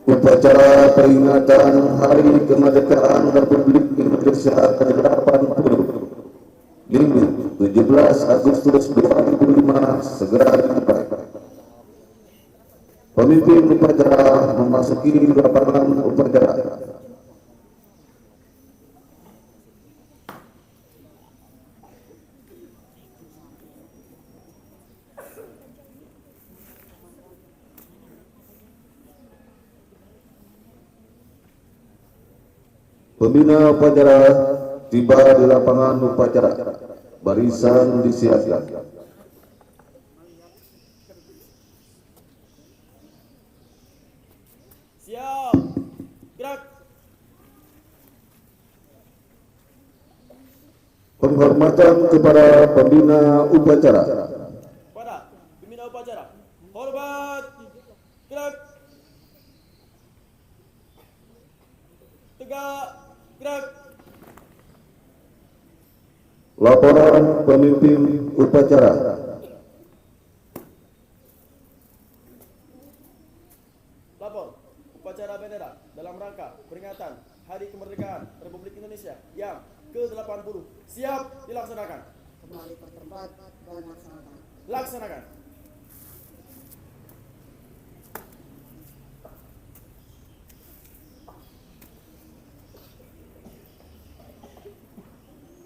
Upacara peringatan Hari Kemerdekaan Republik Indonesia ke-80 Minggu 17 Agustus 2005 segera dimulai. Pemimpin upacara memasuki lapangan upacara. Pembina upacara tiba di lapangan upacara. Barisan disiapkan. Siap, gerak. Penghormatan kepada pembina upacara. Pada pembina upacara, hormat, gerak. Tegak, gerak. Laporan pemimpin upacara. Lapor, upacara bendera dalam rangka peringatan Hari Kemerdekaan Republik Indonesia yang ke-80 siap dilaksanakan. Kembali ke tempat dan laksanakan. Laksanakan.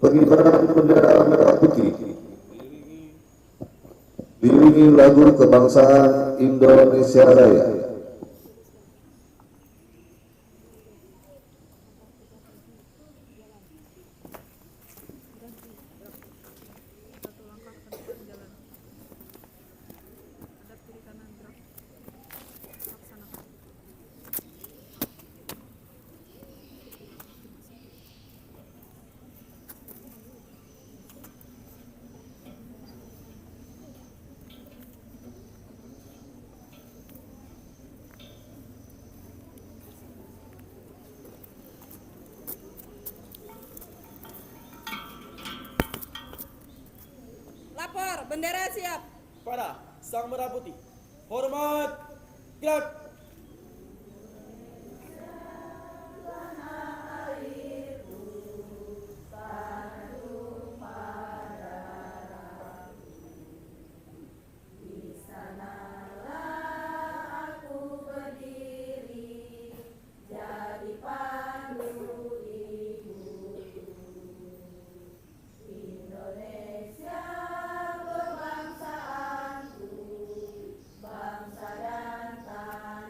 Pengibaran bendera merah putih diiringi lagu kebangsaan Indonesia Raya. Lapor, bendera siap. Pada sang merah putih, hormat, gerak. Bangsa dan tanah.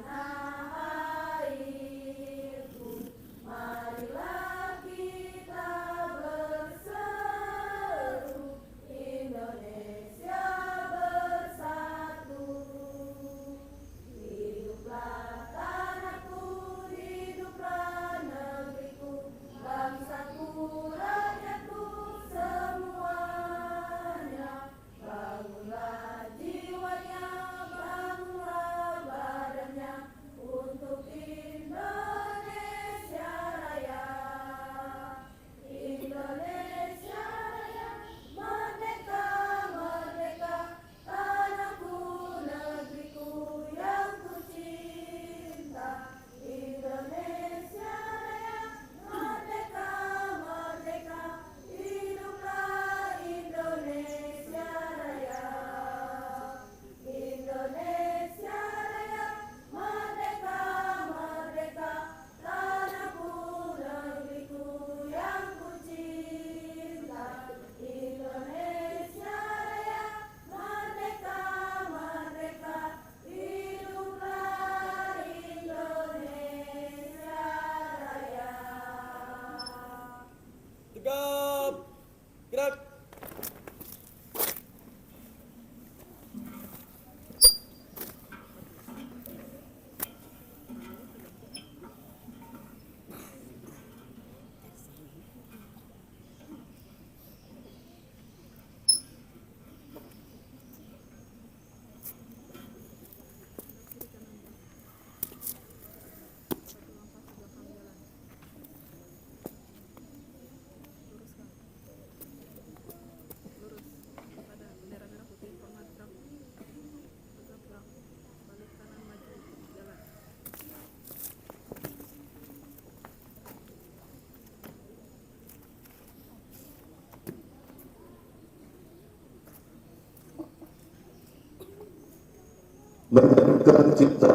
menyanyikan cipta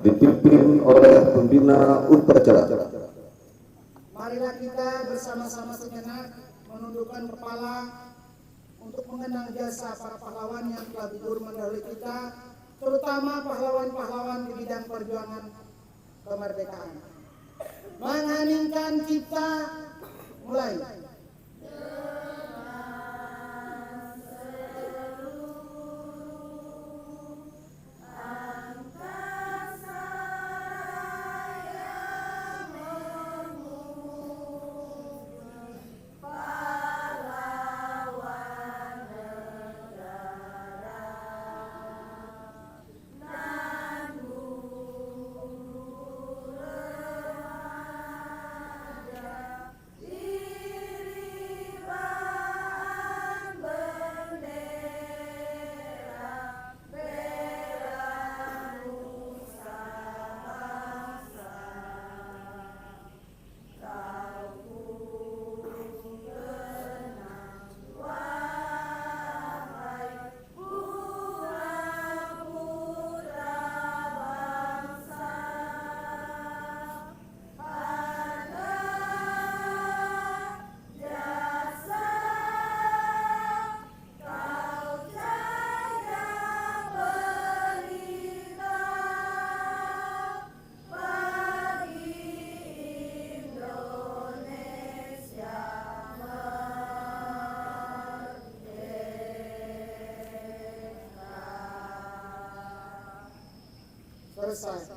dipimpin oleh pembina upacara. Marilah kita bersama-sama sejenak menundukkan kepala untuk mengenang jasa para pahlawan yang telah gugur mendahului kita, terutama pahlawan-pahlawan di bidang perjuangan kemerdekaan. Mengheningkan cipta, mulai. Selesai.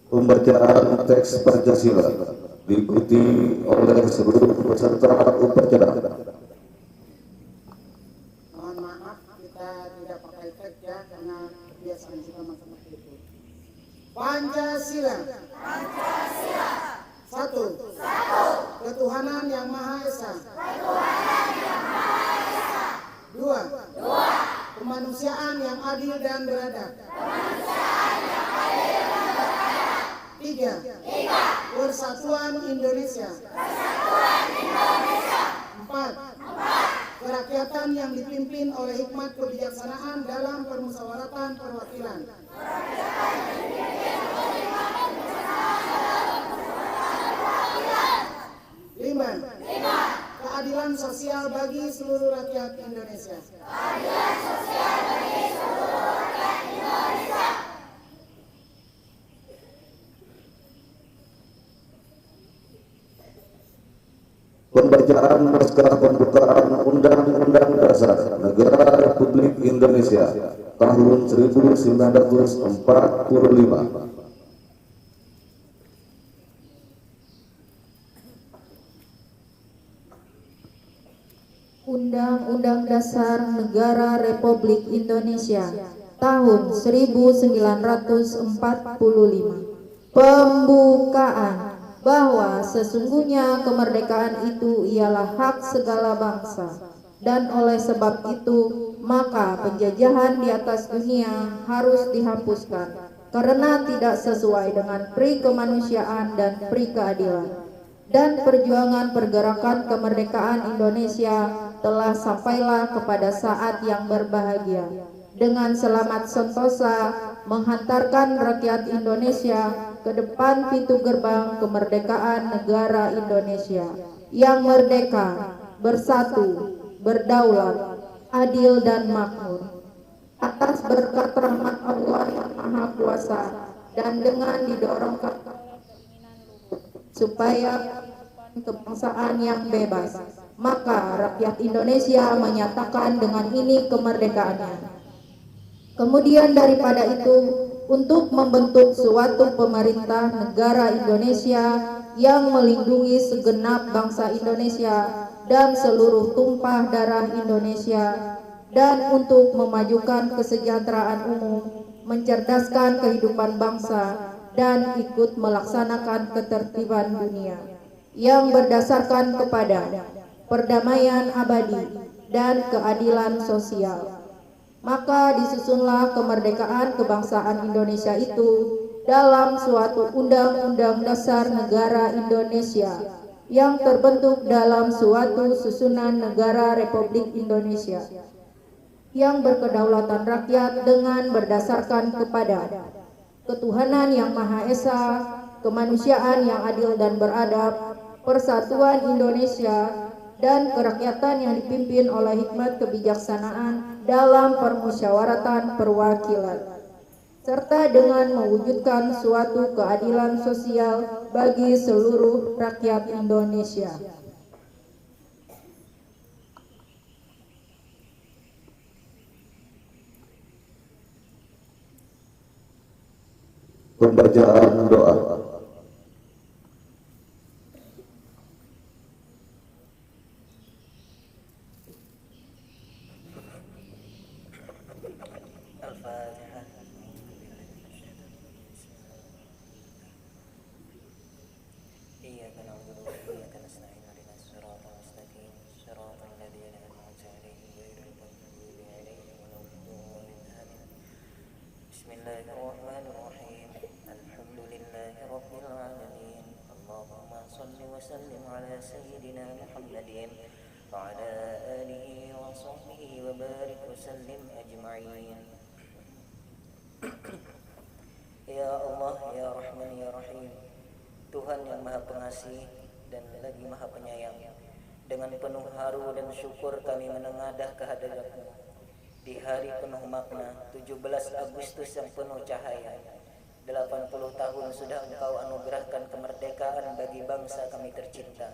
Pembacaan teks Pancasila diikuti oleh seluruh peserta upacara. Mohon maaf, kita tidak pakai teks ya, karena kebiasaan kita seperti itu. Pancasila. Pancasila. Satu. Ketuhanan yang Maha Esa. Dua. Kemanusiaan yang adil dan beradab. Tiga. Persatuan Indonesia. Empat. Kerakyatan yang dipimpin oleh hikmat kebijaksanaan dalam permusyawaratan perwakilan. Lima. Keadilan sosial bagi seluruh rakyat Indonesia. Pembacaan naskah pembukaan Undang-Undang Dasar Negara Republik Indonesia tahun 1945. Undang-Undang Dasar Negara Republik Indonesia tahun 1945. Pembukaan bahwa sesungguhnya kemerdekaan itu ialah hak segala bangsa, dan oleh sebab itu maka penjajahan di atas dunia harus dihapuskan karena tidak sesuai dengan pri kemanusiaan dan pri keadilan. Dan perjuangan pergerakan kemerdekaan Indonesia telah sampailah kepada saat yang berbahagia, dengan selamat sentosa menghantarkan rakyat Indonesia ke depan pintu gerbang kemerdekaan negara Indonesia yang merdeka, bersatu, berdaulat, adil dan makmur, atas berkat rahmat Allah yang Maha Kuasa, dan dengan didorongkan supaya kebangsaan yang bebas, maka rakyat Indonesia menyatakan dengan ini kemerdekaannya. Kemudian daripada itu, untuk membentuk suatu pemerintah negara Indonesia yang melindungi segenap bangsa Indonesia dan seluruh tumpah darah Indonesia, dan untuk memajukan kesejahteraan umum, mencerdaskan kehidupan bangsa, dan ikut melaksanakan ketertiban dunia yang berdasarkan kepada perdamaian abadi dan keadilan sosial. Maka disusunlah kemerdekaan kebangsaan Indonesia itu dalam suatu Undang-Undang Dasar Negara Indonesia yang terbentuk dalam suatu susunan negara Republik Indonesia yang berkedaulatan rakyat dengan berdasarkan kepada ketuhanan yang Maha Esa, kemanusiaan yang adil dan beradab, persatuan Indonesia, dan kerakyatan yang dipimpin oleh hikmat kebijaksanaan dalam permusyawaratan perwakilan, serta dengan mewujudkan suatu keadilan sosial bagi seluruh rakyat Indonesia. Pembacaan doa. Al-Fatihah. Iyyaka na'budu wa iyyaka nasta'in ihdinas siratal mustaqim siratal ladzina an'amta 'alaihim ghairil maghdubi 'alaihim waladdallin. Bismillahirrahmanirrahim. Alhamdulillahi rabbil alamin. Allahumma shalli wa sallim ala sayyidina Muhammadin wa ala alihi wa sahbihi wa barik wa sallim ajma'in. Ya Allah, ya Rahman, ya Rahim, Tuhan yang Maha Pengasih dan lagi Maha Penyayang, dengan penuh haru dan syukur kami menengadah kehadirat-Mu di hari penuh makna 17 Agustus yang penuh cahaya. 80 tahun sudah Engkau anugerahkan kemerdekaan bagi bangsa kami tercinta.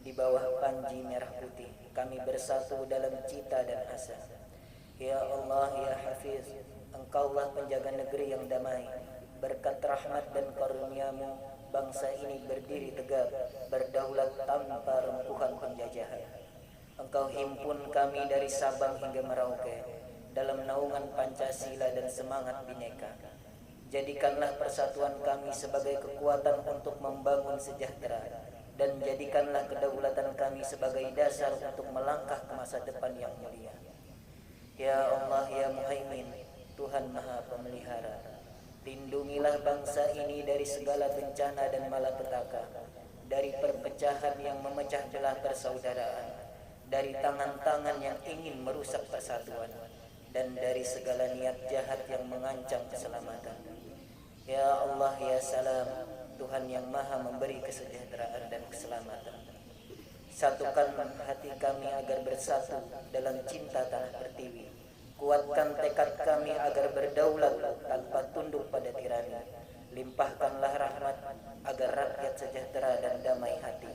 Di bawah panji merah putih kami bersatu dalam cita dan asa. Ya Allah, ya Hafiz, Engkaulah penjaga negeri yang damai. Berkat rahmat dan karunia-Mu, bangsa ini berdiri tegak, berdaulat tanpa rempuhan penjajahan. Engkau himpun kami dari Sabang hingga Merauke dalam naungan Pancasila dan semangat Bhinneka. Jadikanlah persatuan kami sebagai kekuatan untuk membangun sejahtera, dan jadikanlah kedaulatan kami sebagai dasar untuk melangkah ke masa depan yang mulia. Ya Allah, ya Muhaimin, Tuhan Maha Pemelihara, lindungilah bangsa ini dari segala bencana dan malapetaka, dari perpecahan yang memecah belah persaudaraan, dari tangan-tangan yang ingin merusak persatuan, dan dari segala niat jahat yang mengancam keselamatan. Ya Allah, ya Salam, Tuhan yang Maha memberi kesejahteraan dan keselamatan. Satukan hati kami agar bersatu dalam cinta tanah pertiwi. Kuatkan tekad kami agar berdaulat tanpa tunduk pada tirani. Limpahkanlah rahmat agar rakyat sejahtera dan damai hati.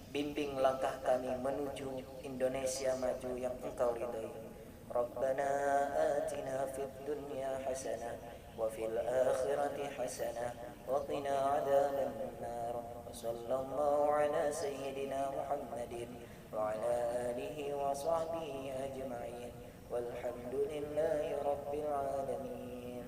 Bimbing langkah kami menuju Indonesia maju yang Engkau ridhai. Rabbana atina fid dunya hasanah wa fil akhirati hasanah wa qina adzaban nar. Sallallahu ala sayyidina Muhammadin wa ala alihi wa sahbihi ajma'in. Walhamdulillahi rabbil alamin.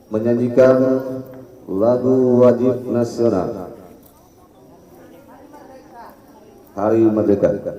Menyanyikan lagu wajib nasional Hari Merdeka.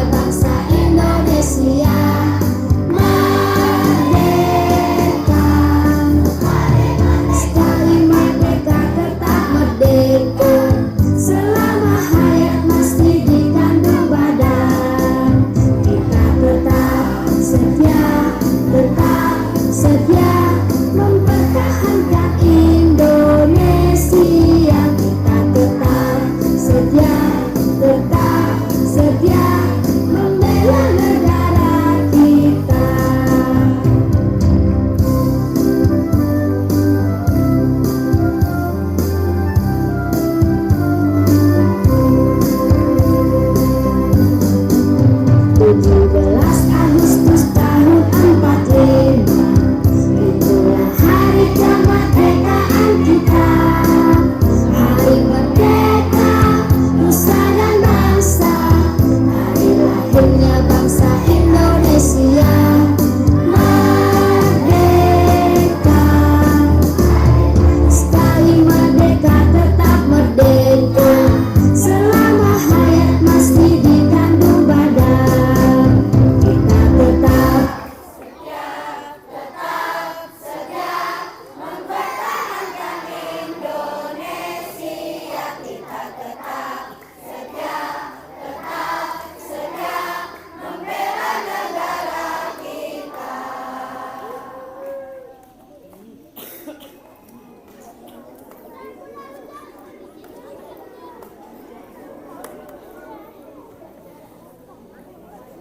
Bangsa sedia mempertahankan Indonesia. Kita tetap sedia membela negara kita. Agustus tahun 45, itulah hari kemerdekaan kita. Hari merdeka, nusa dan bangsa, hari lahirnya bangsa Indonesia. Merdeka, sekali merdeka tetap merdeka, selama hayat masih dikandung badan. Kita tetap sedia mempertahankan Indonesia. Kita tetap sedia membela negara kita.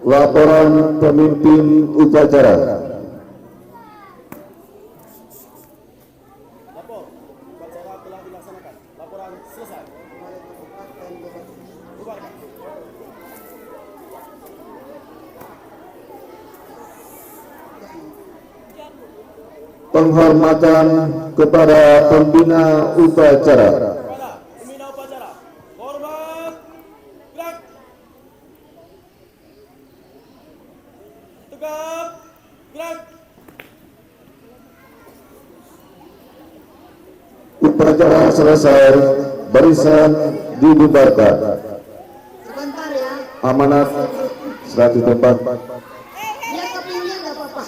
Laporan pemimpin upacara. Lapor, upacara telah dilaksanakan. Laporan selesai. Bubarkan. Penghormatan kepada pembina upacara. Kepada pembina upacara, hormat, gerak, tegap, gerak. Upacara selesai, barisan dibubarkan. Sebentar ya, Amanat 104. dia ke pinggir nggak apa-apa.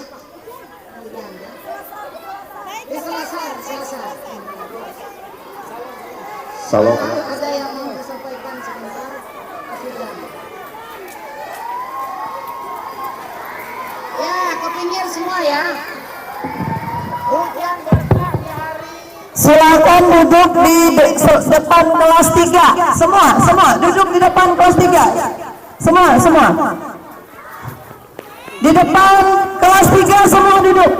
Selesai. Salam. Ada yang mau disampaikan sebentar? Sudah. Ya, ke pinggir semua ya. Hujan besar di hari. Silakan duduk di depan kelas 3. Semua duduk di depan kelas 3. Semua. Di depan kelas 3 semua duduk.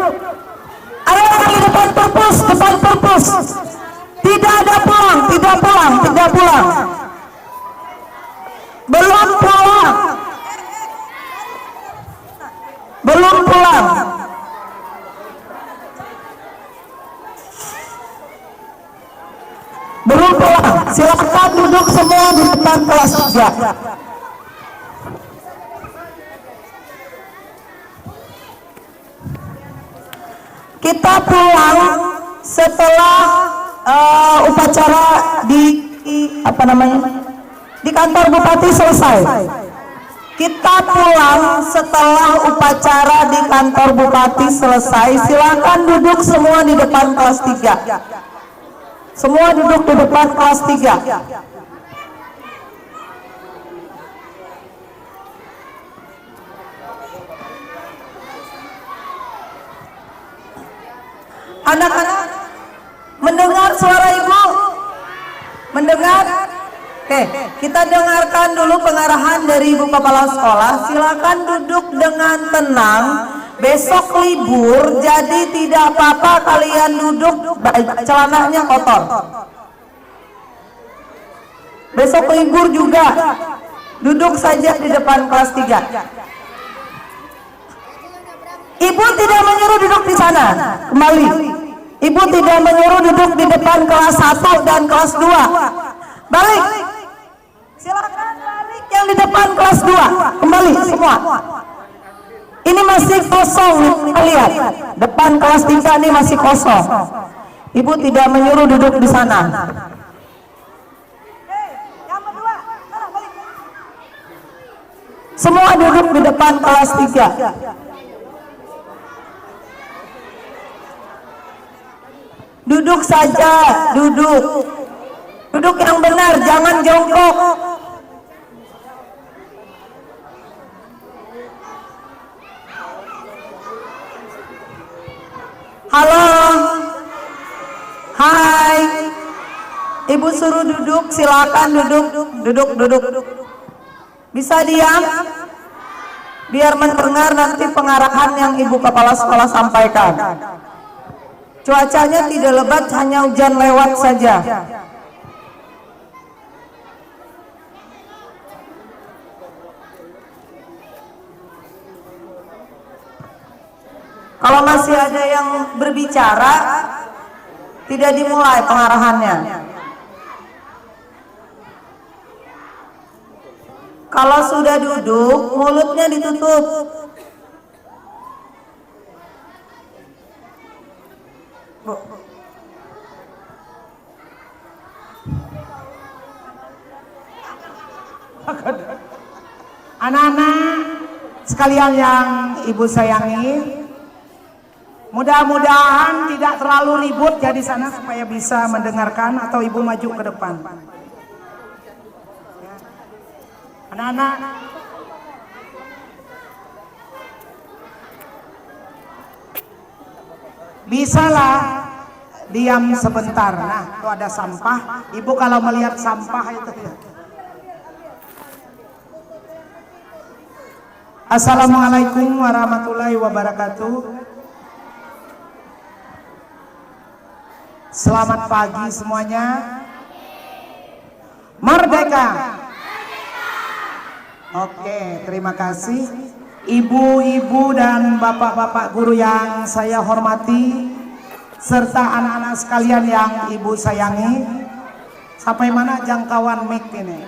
Ayo di depan perpus. Tidak pulang. Belum pulang. Silakan duduk semua di depan kelas 3. Kita pulang setelah upacara di kantor bupati selesai. Kita pulang setelah upacara di kantor bupati selesai. Silakan duduk semua di depan kelas 3. Semua duduk di depan kelas 3. Anak-anak mendengar suara ibu? Mendengar? Oke, kita dengarkan dulu pengarahan dari ibu kepala sekolah. Silakan duduk dengan tenang. Besok libur, jadi tidak apa-apa kalian duduk celananya kotor. Besok libur juga. Duduk saja di depan kelas 3. Ibu tidak menyuruh duduk di sana. Kembali. Ibu tidak menyuruh duduk di depan kelas 1 dan kelas 2. Balik. Silakan balik yang di depan kelas 2. Kembali semua. Ini masih kosong, lihat. Depan kelas 3 ini masih kosong. Ibu tidak menyuruh duduk di sana. Semua duduk di depan kelas 3. Duduk saja, duduk. Duduk yang benar, jangan jongkok. Halo. Hai. Ibu suruh duduk, silakan duduk. Bisa diam? Biar mendengar nanti pengarahan yang Ibu Kepala Sekolah sampaikan. Cuacanya tidak lebat, hanya hujan lewat saja. Kalau masih ada yang berbicara, tidak dimulai pengarahannya. Kalau sudah duduk, mulutnya ditutup. Bu. Anak-anak sekalian yang Ibu sayangi, mudah-mudahan tidak terlalu ribut ya di sana supaya bisa mendengarkan, atau Ibu maju ke depan. Anak-anak, bisalah diam sebentar. Nah, itu ada sampah. Ibu kalau melihat sampah itu ya. Assalamualaikum warahmatullahi wabarakatuh. Selamat pagi semuanya. Merdeka. Oke, terima kasih ibu-ibu dan bapak-bapak guru yang saya hormati, serta anak-anak sekalian yang Ibu sayangi. Sampai mana jangkauan mic ini?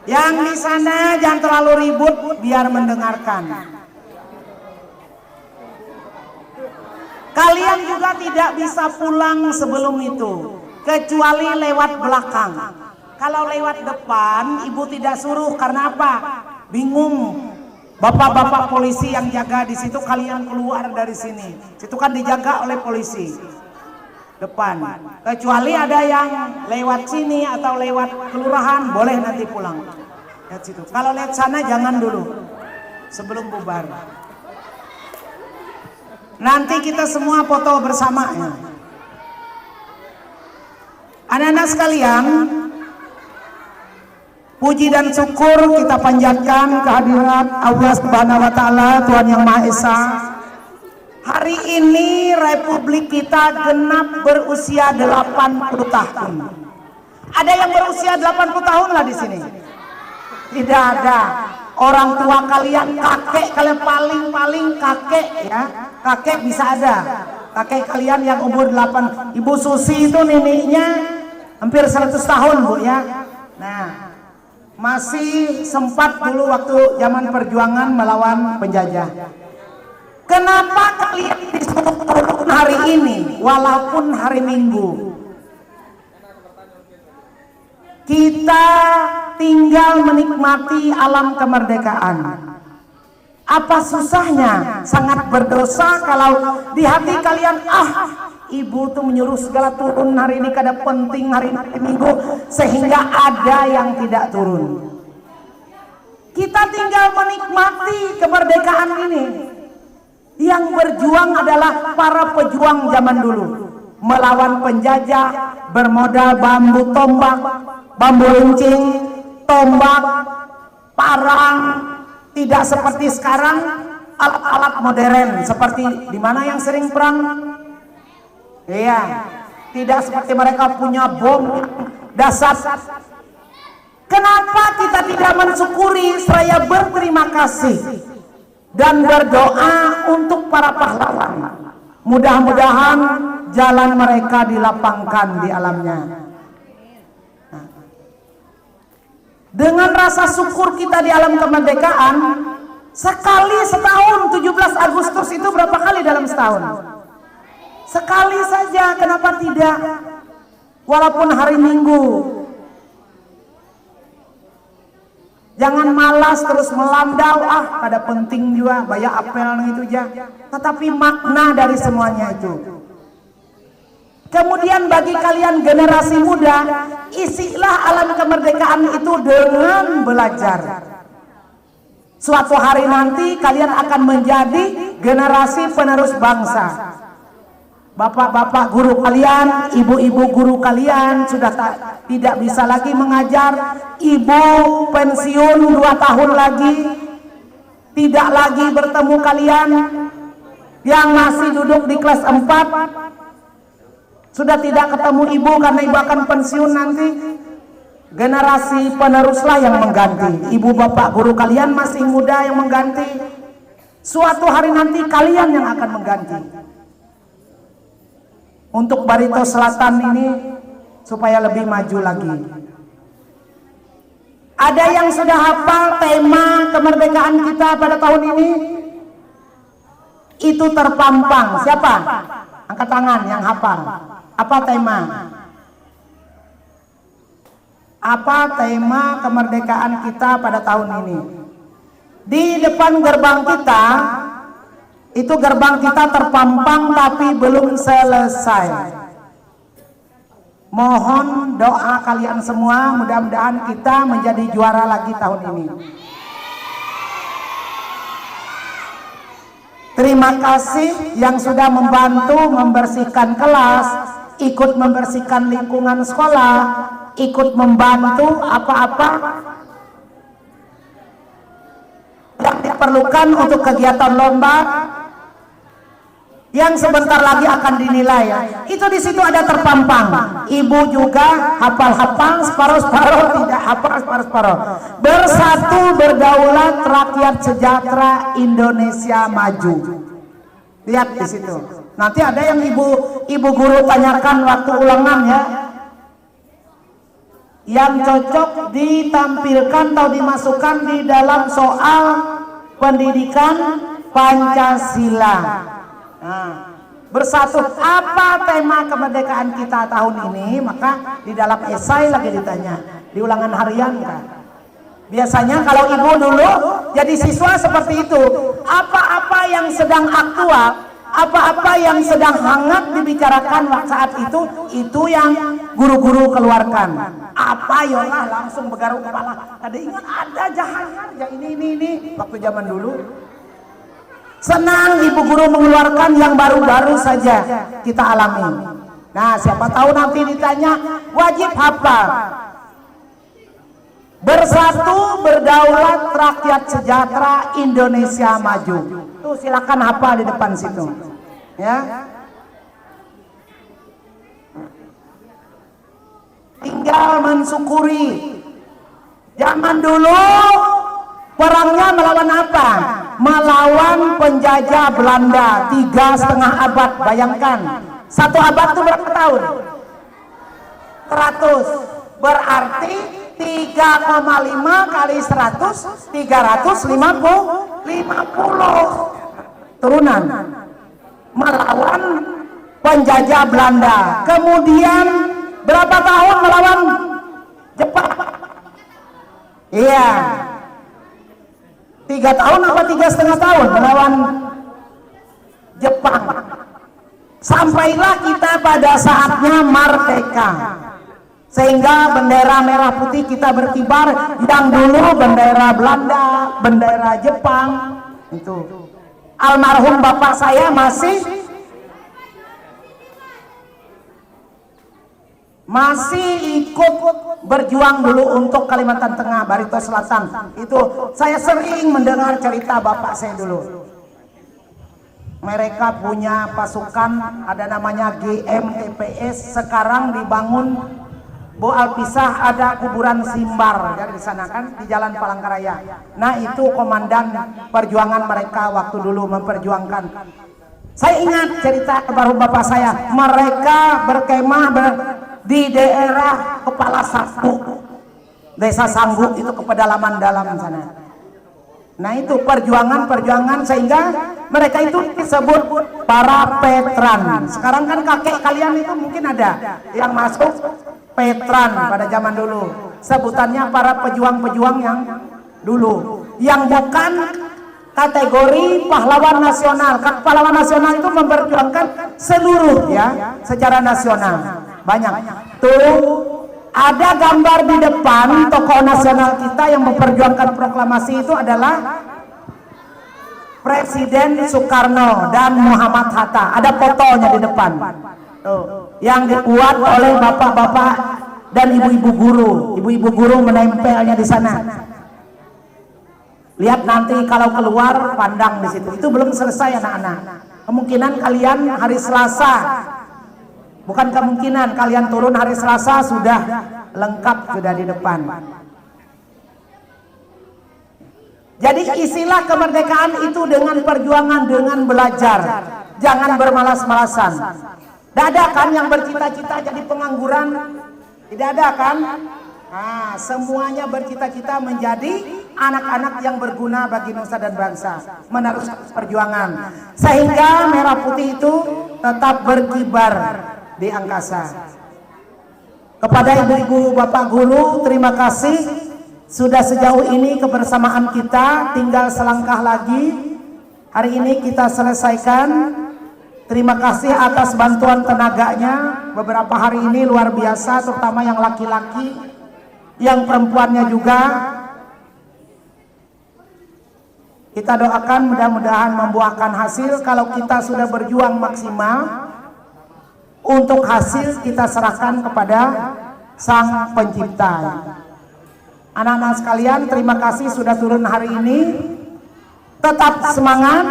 Yang di sana jangan terlalu ribut biar mendengarkan. Kalian juga tidak bisa pulang sebelum itu, kecuali lewat belakang. Kalau lewat depan, Ibu tidak suruh. Karena apa? Bingung. Bapak-bapak polisi yang jaga di situ, kalian keluar dari sini. Situ kan dijaga oleh polisi. Depan. Kecuali ada yang lewat sini atau lewat kelurahan, boleh nanti pulang. Lihat situ. Kalau lihat sana jangan dulu. Sebelum bubar. Nanti kita semua foto bersama ya. Anak-anak sekalian, puji dan syukur kita panjatkan kehadirat Allah Subhanahu wa taala, Tuhan yang Maha Esa. Hari ini Republik kita genap berusia 80 tahun. Ada yang berusia 80 tahun lah di sini? Tidak ada. Orang tua kalian, kakek kalian, paling kakek ya. Kakek bisa ada. Kakek kalian yang umur 8. Ibu Susi itu neneknya hampir 100 tahun, Bu ya. Nah, masih sempat dulu waktu zaman perjuangan melawan penjajah. Kenapa kalian disuruh turun hari ini walaupun hari Minggu? Kita tinggal menikmati alam kemerdekaan. Apa susahnya? Sangat berdosa kalau di hati kalian, Ibu tuh menyuruh segala turun hari ini kada penting hari Minggu, sehingga ada yang tidak turun. Kita tinggal menikmati kemerdekaan ini. Yang berjuang adalah para pejuang zaman dulu, melawan penjajah bermodal bambu tombak, bambu runcing, tombak, parang. Tidak seperti sekarang alat-alat modern seperti di mana yang sering perang. Iya, tidak seperti mereka punya bom dasar. Kenapa kita tidak mensyukuri seraya berterima kasih dan berdoa untuk para pahlawan? Mudah-mudahan jalan mereka dilapangkan di alamnya. Dengan rasa syukur kita di alam kemerdekaan, sekali setahun 17 Agustus itu berapa kali dalam setahun? Sekali saja, kenapa tidak? Walaupun hari Minggu. Jangan malas terus melandau, ada penting juga, bayar apel itu aja. Tetapi makna dari semuanya itu. Kemudian bagi kalian generasi muda, isilah alam kemerdekaan itu dengan belajar. Suatu hari nanti kalian akan menjadi generasi penerus bangsa. Bapak-bapak guru kalian, ibu-ibu guru kalian sudah tidak bisa lagi mengajar. Ibu pensiun 2 tahun lagi, tidak lagi bertemu kalian. Yang masih duduk di kelas 4 sudah tidak ketemu ibu karena ibu akan pensiun nanti. Generasi peneruslah yang mengganti. Ibu bapak guru kalian masih muda yang mengganti. Suatu hari nanti kalian yang akan mengganti. Untuk Barito Selatan ini supaya lebih maju lagi. Ada yang sudah hafal tema kemerdekaan kita pada tahun ini? Itu terpampang. Siapa? Angkat tangan yang hafal. Apa tema? Apa tema kemerdekaan kita pada tahun ini? Di depan gerbang kita, itu gerbang kita terpampang tapi belum selesai. Mohon doa kalian semua, mudah-mudahan kita menjadi juara lagi tahun ini. Terima kasih yang sudah membantu membersihkan kelas, ikut membersihkan lingkungan sekolah, ikut membantu apa-apa yang diperlukan untuk kegiatan lomba yang sebentar lagi akan dinilai ya. Itu di situ ada terpampang. Ibu juga hafal-hafal, separuh-separuh tidak hafal, separuh-separuh. Bersatu berdaulat, rakyat sejahtera, Indonesia maju. Lihat di situ. Nanti ada yang ibu guru tanyakan waktu ulangan ya. Yang cocok ditampilkan atau dimasukkan di dalam soal pendidikan Pancasila. Nah, bersatu apa tema kemerdekaan kita tahun ini, maka di dalam esai lagi ditanya, di ulangan harian kan. Biasanya kalau ibu dulu jadi siswa seperti itu, apa-apa yang sedang aktual, apa-apa yang sedang hangat dibicarakan saat itu yang guru-guru keluarkan. Apa yolah langsung bergaruk kepala. Ada ingat ada jahat ya ini waktu zaman dulu. Senang ibu guru mengeluarkan yang baru-baru saja kita alami. Nah, siapa tahu nanti ditanya, wajib hafal. Bersatu berdaulat, rakyat sejahtera, Indonesia maju. Tuh silakan hafal di depan situ. Ya. Tinggal mensyukuri. Zaman dulu perangnya melawan apa? Melawan penjajah Belanda 3,5 abad. Bayangkan 1 abad itu berapa tahun? 100. Berarti 3,5 kali 100 350 turunan melawan penjajah Belanda. Kemudian berapa tahun melawan Jepang? Iya, 3 tahun apa 3,5 tahun melawan Jepang. Sampailah kita pada saatnya merdeka, sehingga bendera merah putih kita berkibar. Yang dulu bendera Belanda, bendera Jepang. Itu almarhum bapak saya masih ikut berjuang dulu untuk Kalimantan Tengah, Barito Selatan. Itu saya sering mendengar cerita bapak saya dulu. Mereka punya pasukan, ada namanya GMTPS. Sekarang dibangun Bu Alpisah, ada kuburan Simbar dari sana kan, di Jalan Palangkaraya. Nah, itu komandan perjuangan mereka waktu dulu memperjuangkan. Saya ingat cerita almarhum bapak saya. Mereka berkemah di daerah Kepala Satu, Desa Sangguk, itu ke pedalaman dalam sana. Nah, itu perjuangan sehingga mereka itu disebut para veteran. Sekarang kan kakek kalian itu mungkin ada yang masuk veteran pada zaman dulu. Sebutannya para pejuang-pejuang yang dulu, yang bukan kategori pahlawan nasional. Pahlawan nasional itu memperjuangkan seluruh ya, secara nasional. Banyak. Tuh ada gambar di depan tokoh nasional kita yang memperjuangkan proklamasi itu adalah Presiden Soekarno dan Muhammad Hatta. Ada fotonya di depan. Tuh, yang dibuat oleh bapak-bapak dan ibu-ibu guru. Ibu-ibu guru menempelnya di sana. Lihat nanti kalau keluar pandang di situ. Itu belum selesai anak-anak. Kemungkinan kalian hari Selasa, bukan kemungkinan kalian turun hari Selasa sudah lengkap sudah di depan. Jadi isilah kemerdekaan itu dengan perjuangan, dengan belajar. Jangan bermalas-malasan. Tidak ada kan yang bercita-cita jadi pengangguran? Tidak ada kan? Nah, semuanya bercita-cita menjadi anak-anak yang berguna bagi nusa dan bangsa, meneruskan perjuangan, sehingga merah putih itu tetap berkibar di angkasa. Kepada ibu-ibu bapak guru, terima kasih sudah sejauh ini kebersamaan kita. Tinggal selangkah lagi hari ini kita selesaikan. Terima kasih atas bantuan tenaganya beberapa hari ini luar biasa, terutama yang laki-laki, yang perempuannya juga. Kita doakan mudah-mudahan membuahkan hasil. Kalau kita sudah berjuang maksimal, untuk hasil kita serahkan kepada Sang Pencipta. Anak-anak sekalian, terima kasih sudah turun hari ini. Tetap semangat.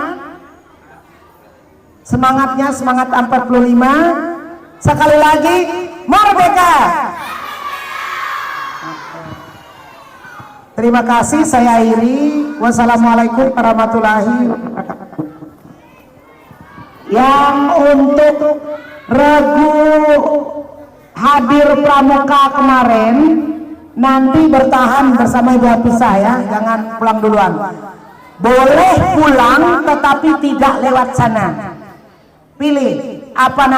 Semangatnya semangat 45. Sekali lagi, merdeka! Terima kasih, saya akhiri. Wassalamualaikum warahmatullahi wabarakatuh. Yang untuk regu hadir pramuka kemarin, nanti bertahan bersama Ibu Hafiza ya, jangan pulang duluan. Boleh pulang tetapi tidak lewat sana. Pilih apa